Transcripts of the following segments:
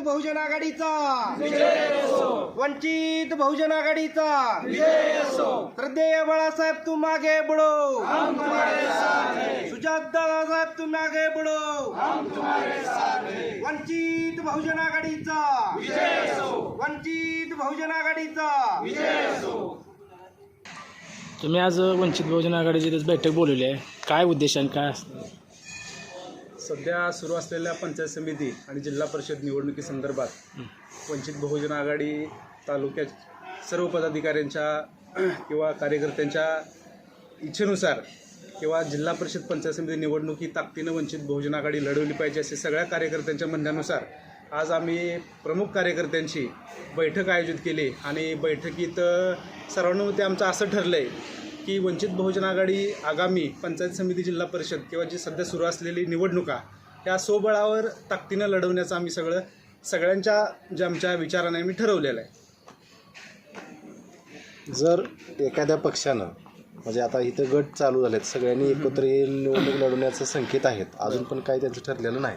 बहुजन आघाडीचा वंचित बहुजन आघाडीचा श्रद्धेय बाळासाहेब तुम आगे बढ़ो, सुजात दादा साहेब तुम आगे बढ़ो, वंचित बहुजन आघाडीचा वंचित बहुजन आघाडीचा। तुम्ही आज वंचित बहुजन आघाडीची बैठक बोलवली आहे, काय उद्देश आणि काय असतं? सध्या सुरू असलेल्या पंचायत समिती आणि जिल्हा परिषद निवडणुकीसंदर्भात वंचित बहुजन आघाडी तालुक्यात सर्व पदाधिकाऱ्यांच्या किंवा कार्यकर्त्यांच्या इच्छेनुसार किंवा जिल्हा परिषद पंचायत समिती निवडणुकी ताकदीनं वंचित बहुजन आघाडी लढवली पाहिजे असे सगळ्या कार्यकर्त्यांच्या म्हणण्यानुसार आज आम्ही प्रमुख कार्यकर्त्यांची बैठक आयोजित केली आणि बैठकीत सर्वानुमते आमचं असं ठरलं आहे की वंचित बहुजन आघाडी आगामी पंचायत समिती जिल्हा परिषद किंवा जी सध्या सुरू असलेली निवडणुका ह्या स्वबळावर ताकदीनं लढवण्याचं आम्ही सगळ्यांच्या ज्या आमच्या विचाराने आम्ही ठरवलेलं आहे। जर एखाद्या पक्षानं म्हणजे आता इथं गट चालू झालेत, सगळ्यांनी एकत्र निवडणूक लढवण्याचं संकेत आहेत, अजून पण काही त्यांचं ठरलेलं नाही,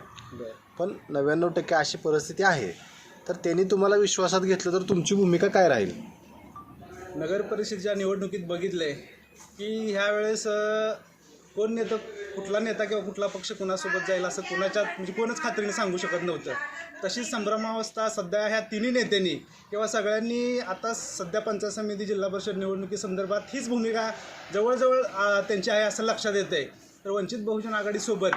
पण 99% अशी परिस्थिती आहे, तर त्यांनी तुम्हाला विश्वासात घेतलं तर तुमची भूमिका काय राहील? नगर परिषदेच्या निवडणुकीत बघितले की ह्या वेळेस कोण नेतं, कुठला नेता किंवा कुठला पक्ष कोणासोबत जाईल असं म्हणजे कोणच खात्रीने सांगू शकत नव्हतं। तशीच संभ्रमावस्था सध्या ह्या तिन्ही नेत्यांनी किंवा सगळ्यांनी आता सध्या पंचायत समिती जिल्हा परिषद निवडणुकीसंदर्भात हीच भूमिका जवळजवळ त्यांची आहे असं लक्षात येतं आहे। तर वंचित बहुजन आघाडीसोबत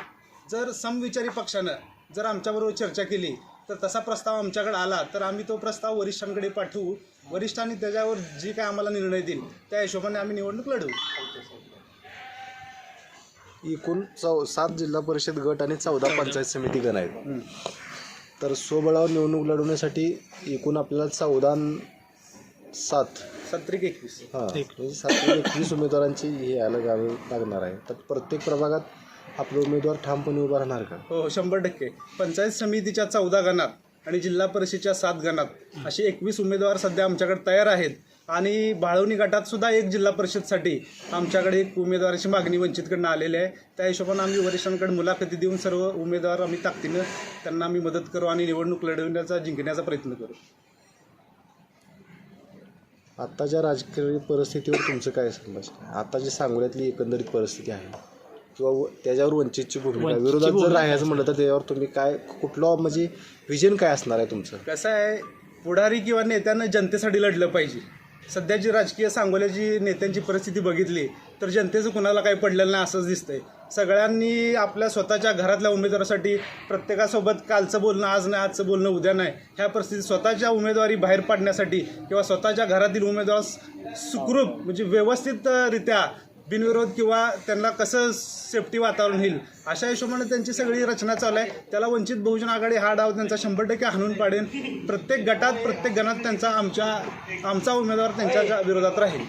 जर समविचारी पक्षानं जर आमच्याबरोबर चर्चा केली तर तसा प्रस्ताव आमच्याकडे आला तर आम्ही तो प्रस्ताव वरिष्ठांकडे पाठवू, वरिष्ठांनी त्याच्यावर जी काय आम्हाला निर्णय देईल त्या हिशोबाने आम्ही निवडणूक लढवू। एकूण 7 जिल्हा परिषद गट आणि 14 पंचायत समिती गण आहेत, तर स्वबळावर निवडणूक लढवण्यासाठी एकूण आपल्याला 7 21 हां म्हणजे 21 उमेदवारांची हे लागणार आहे। तर प्रत्येक प्रभागात आपले उमेदवार ठामपणे उभा राहणार का? हो 100%। पंचायत समितीच्या 14 गणात आणि जिल्हा परिषदेच्या 7 गणात असे 21 उमेदवार सध्या आमच्याकडे तयार आहेत आणि बाळवणी गटात सुद्धा एक जिल्हा परिषदसाठी आमच्याकडे एक उमेदवाराची मागणी वंचितकडनं आलेली आहे। त्या हिशोबाने आम्ही वरिष्ठांकडे मुलाखती देऊन सर्व उमेदवार आम्ही ताकदीनं त्यांना आम्ही मदत करू आणि निवडणूक लढवण्याचा जिंकण्याचा प्रयत्न करू। आत्ताच्या राजकीय परिस्थितीवर तुमचं काय संभाषण आहे? आता जी सांगोल्यातली एकंदरीत परिस्थिती आहे किंवा त्याच्यावर वंचितची भूमिका, विरोधात जर राहायचं म्हटलं तर त्याच्यावर तुम्ही काय, कुठलं म्हणजे विजन काय असणार आहे तुमचं? कसं आहे, पुढारी किंवा नेत्यांना जनतेसाठी लढलं पाहिजे। सध्याची राजकीय सांगोल्याची नेत्यांची परिस्थिती बघितली तर जनतेचं कुणाला काही पडलेलं नाही असंच दिसतंय। सगळ्यांनी आपल्या स्वतःच्या घरातल्या उमेदवारासाठी प्रत्येकासोबत कालचं बोलणं आज नाही, आजचं बोलणं उद्या नाही, ह्या परिस्थितीत स्वतःच्या उमेदवारी बाहेर पाडण्यासाठी किंवा स्वतःच्या घरातील उमेदवार सुखरूप म्हणजे व्यवस्थितरित्या बिनविरोध किंवा त्यांना कसं सेफ्टी वातावरण होईल अशा हिशोबाने त्यांची सगळी रचना चालू आहे। त्याला वंचित बहुजन आघाडी हा डाव त्यांचा 100% हाणून पाडेल। प्रत्येक गटात प्रत्येक गणात त्यांचा आमचा उमेदवार त्यांच्या विरोधात राहील।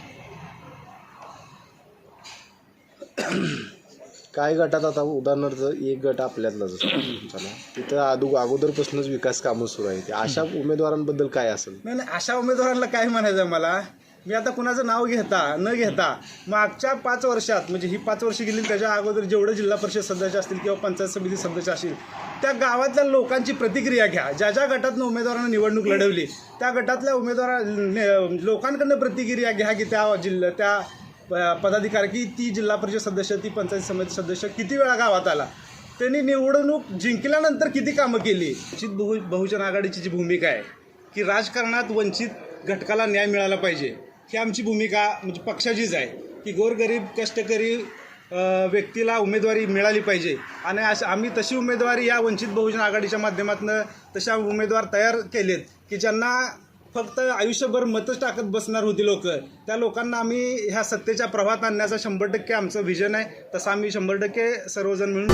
काय गटात आता उदाहरणार्थ एक गट आपल्यातला जसं तिथं अगोदरपासूनच विकास कामं सुरू आहे, अशा उमेदवारांबद्दल काय असेल? नाही, अशा उमेदवारांना काय म्हणायचं मला, मी आता कुणाचं नाव न घेता मागच्या 5 वर्षात म्हणजे ही 5 वर्ष गेली त्याच्या अगोदर जेवढं जिल्हा परिषद सदस्य असतील किंवा पंचायत समिती सदस्य असतील त्या गावातल्या लोकांची प्रतिक्रिया घ्या। ज्या गटातनं उमेदवारांना निवडणूक लढवली त्या गटातल्या लोकांकडनं प्रतिक्रिया घ्या की त्या पदाधिकारी की ती जिल्हा परिषद सदस्य, ती पंचायत समिती सदस्य किती वेळा गावात आला, त्यांनी निवडणूक जिंकल्यानंतर किती कामं केली। वंचित बहुजन आघाडीची जी भूमिका आहे की राजकारणात वंचित घटकाला न्याय मिळाला पाहिजे ही आमची भूमिका म्हणजे पक्षाचीच आहे की गोरगरीब कष्टकरी व्यक्तीला उमेदवारी मिळाली पाहिजे आणि आम्ही तशी उमेदवारी या वंचित बहुजन आघाडीच्या माध्यमातून तशा उमेदवार तयार केलेत की ज्यांना फक्त आयुष्यभर मतच टाकत बसणार होती लोक, त्या लोकांना आम्ही ह्या सत्तेच्या प्रवाहात आणण्याचा 100% आमचं व्हिजन आहे। तसं आम्ही 100% सर्वजण मिळून